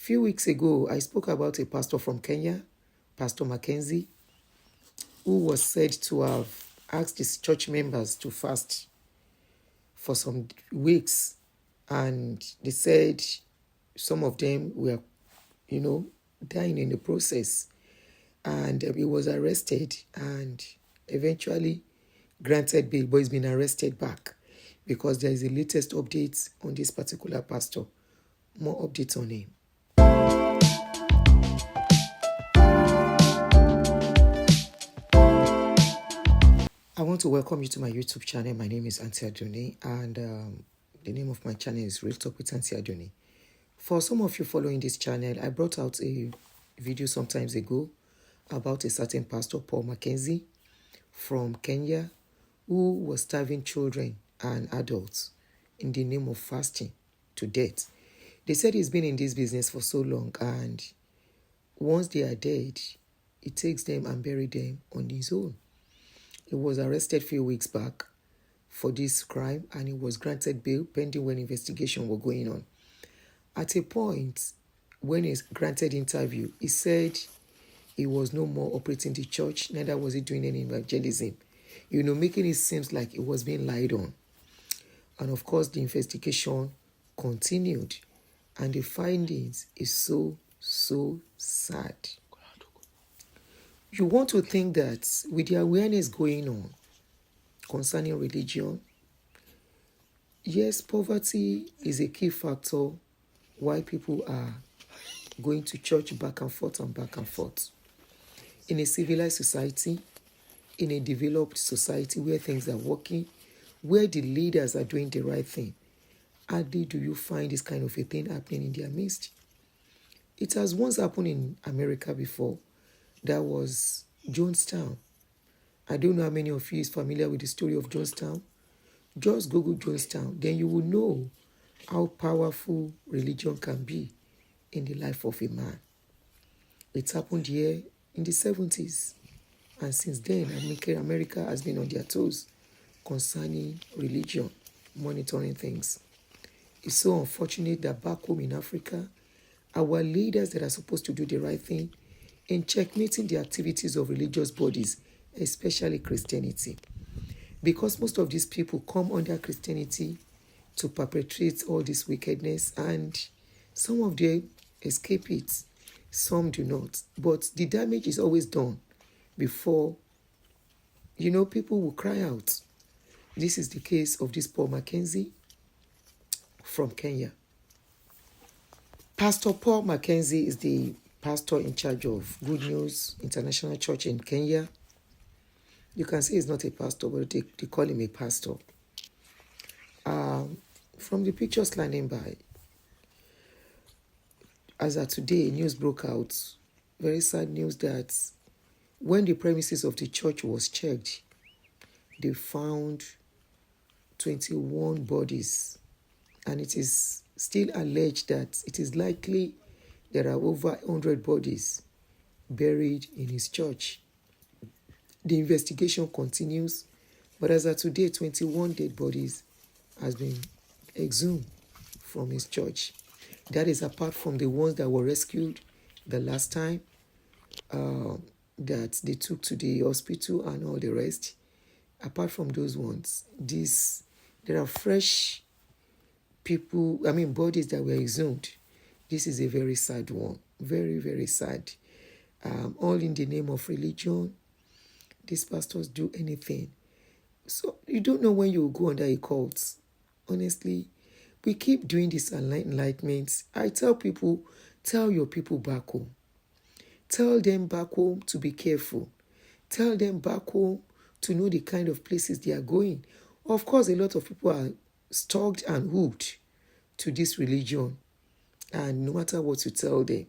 few weeks ago, I spoke about a pastor from Kenya, Pastor McKenzie, who was said to have asked his church members to fast for some weeks. And they said some of them were, dying in the process. And he was arrested and eventually granted bail, but he's been arrested back because there is a latest update on this particular pastor. More updates on him. I want to welcome you to my YouTube channel. My name is Auntie Adoni, and the name of my channel is Real Talk with Auntie Adoni. For some of you following this channel, I brought out a video some times ago about a certain pastor, Paul McKenzie, from Kenya, who was starving children and adults in the name of fasting to death. They said he's been in this business for so long, and once they are dead, he takes them and buries them on his own. He was arrested a few weeks back for this crime, and he was granted bail pending when investigation were going on. At a point, when he granted interview, he said he was no more operating the church, neither was he doing any evangelism, making it seem like it was being lied on. And of course, the investigation continued, and the findings is so sad. You want to think that with the awareness going on concerning religion, yes, poverty is a key factor why people are going to church back and forth and back and forth. In a civilized society, in a developed society where things are working, where the leaders are doing the right thing, hardly do you find this kind of a thing happening in their midst. It has once happened in America before. That was Jonestown. I don't know how many of you is familiar with the story of Jonestown. Just Google Jonestown, then you will know how powerful religion can be in the life of a man. It happened here in the 70s. And since then, America has been on their toes concerning religion, monitoring things. It's so unfortunate that back home in Africa, our leaders that are supposed to do the right thing in checkmating the activities of religious bodies, especially Christianity. Because most of these people come under Christianity to perpetrate all this wickedness, and some of them escape it, some do not. But the damage is always done before, people will cry out. This is the case of this Paul McKenzie from Kenya. Pastor Paul McKenzie is the pastor in charge of Good News International Church in Kenya. You can say he's not a pastor, but they call him a pastor. From the pictures lining by, as of today, news broke out, very sad news that when the premises of the church was checked, they found 21 bodies, and it is still alleged that it is likely there are over 100 bodies buried in his church. The investigation continues, but as of today, 21 dead bodies has been exhumed from his church. That is apart from the ones that were rescued the last time that they took to the hospital and all the rest. Apart from those ones, there are fresh bodies that were exhumed. This is a very sad one. Very, very sad. All in the name of religion. These pastors do anything. So you don't know when you will go under a cult. Honestly, we keep doing this enlightenment. I tell people, tell your people back home. Tell them back home to be careful. Tell them back home to know the kind of places they are going. Of course, a lot of people are stalked and hooked to this religion, and no matter what you tell them.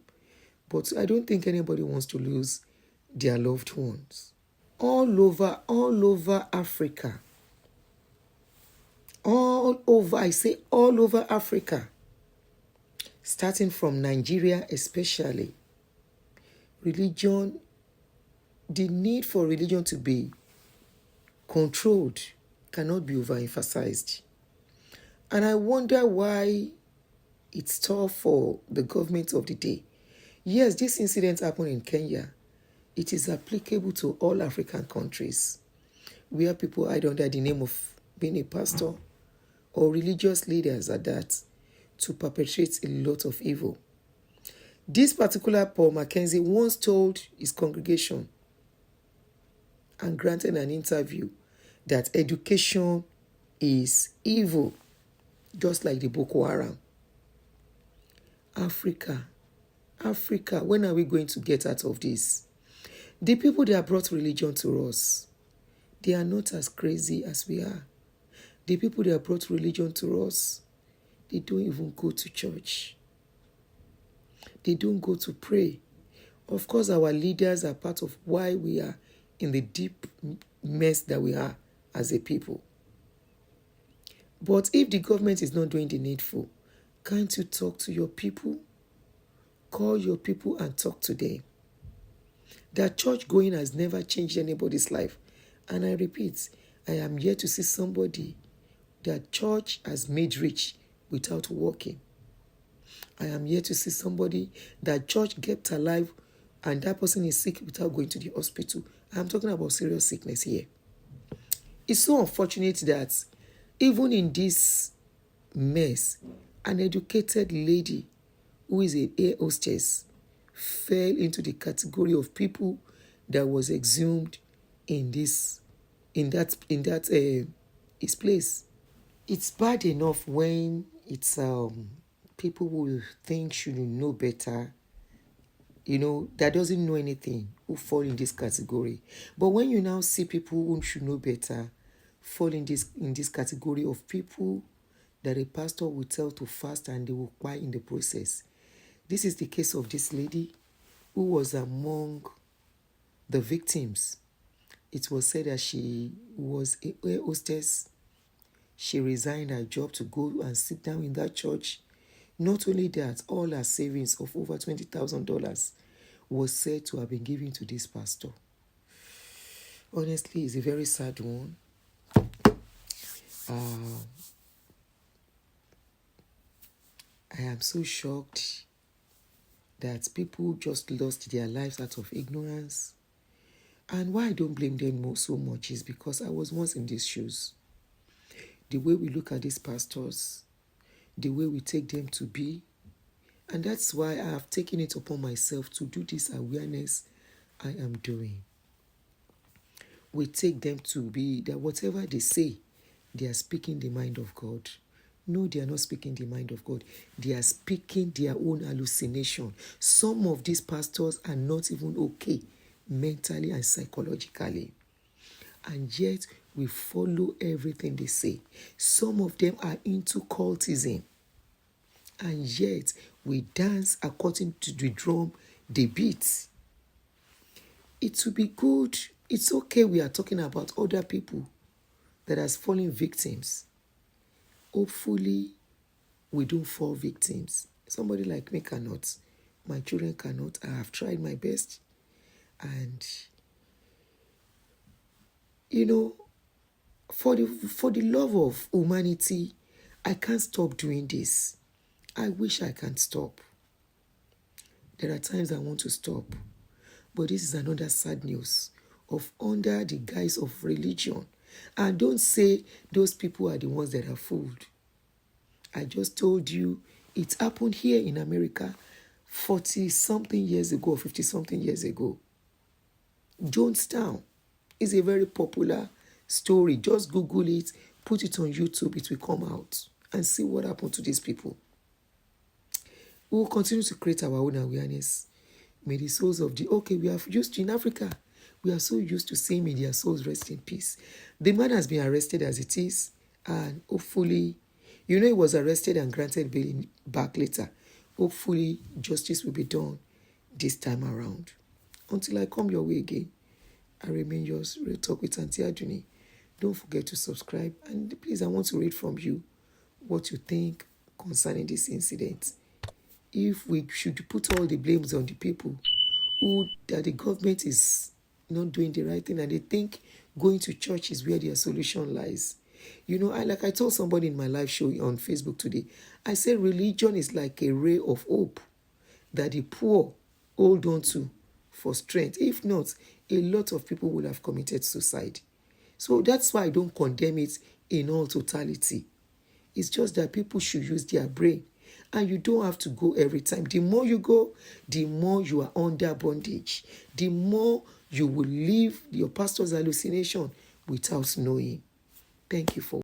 But I don't think anybody wants to lose their loved ones. All over Africa. All over Africa. Starting from Nigeria especially. Religion, the need for religion to be controlled cannot be overemphasized. And I wonder why It's tough for the government of the day. Yes, this incident happened in Kenya. It is applicable to all African countries where people hide under the name of being a pastor or religious leaders at that to perpetrate a lot of evil. This particular Paul McKenzie once told his congregation and granted an interview that education is evil, just like the Boko Haram. Africa, when are we going to get out of this? The people that brought religion to us, they are not as crazy as we are. The people that brought religion to us, they don't even go to church. They don't go to pray. Of course, our leaders are part of why we are in the deep mess that we are as a people. But if the government is not doing the needful, can't you talk to your people? Call your people and talk to them. That church going has never changed anybody's life. And I repeat, I am here to see somebody that church has made rich without working. I am here to see somebody that church kept alive and that person is sick without going to the hospital. I'm talking about serious sickness here. It's so unfortunate that even in this mess, an educated lady who is an air hostess fell into the category of people that was exhumed in his place. It's bad enough when it's people who think should know better, that doesn't know anything, who fall in this category. But when you now see people who should know better fall in this category of people that a pastor will tell to fast and they will cry in the process. This is the case of this lady who was among the victims. It was said that she was a hostess. She resigned her job to go and sit down in that church. Not only that, all her savings of over $20,000 was said to have been given to this pastor. Honestly, it's a very sad one. I am so shocked that people just lost their lives out of ignorance. And why I don't blame them so much is because I was once in these shoes. The way we look at these pastors, the way we take them to be, and that's why I have taken it upon myself to do this awareness I am doing. We take them to be that whatever they say, they are speaking the mind of God. No, they are not speaking the mind of God. They are speaking their own hallucination. Some of these pastors are not even okay mentally and psychologically. And yet, we follow everything they say. Some of them are into cultism. And yet, we dance according to the drum they beat. It will be good. It's okay we are talking about other people that has fallen victims. Hopefully, we don't fall victims. Somebody like me cannot. My children cannot. I have tried my best. And, for the love of humanity, I can't stop doing this. I wish I can stop. There are times I want to stop. But this is another sad news of under the guise of religion. And don't say those people are the ones that are fooled. I just told you it happened here in America 40-something years ago, 50-something years ago. Jonestown is a very popular story. Just Google it, put it on YouTube, it will come out and see what happened to these people. We will continue to create our own awareness. May the souls of we are used to in Africa. We are so used to seeing may their souls rest in peace. The man has been arrested as it is, and hopefully, he was arrested and granted bail back later. Hopefully, justice will be done this time around. Until I come your way again, I remain yours, Real Talk with Auntie Aduni. Don't forget to subscribe, and please, I want to read from you what you think concerning this incident. If we should put all the blames on the people that the government is not doing the right thing and they think going to church is where their solution lies. Like I told somebody in my live show on Facebook today, I said religion is like a ray of hope that the poor hold on to for strength. If not, a lot of people would have committed suicide. So that's why I don't condemn it in all totality. It's just that people should use their brain. And you don't have to go every time. The more you go, the more you are under bondage. The more you will live your pastor's hallucination without knowing. Thank you for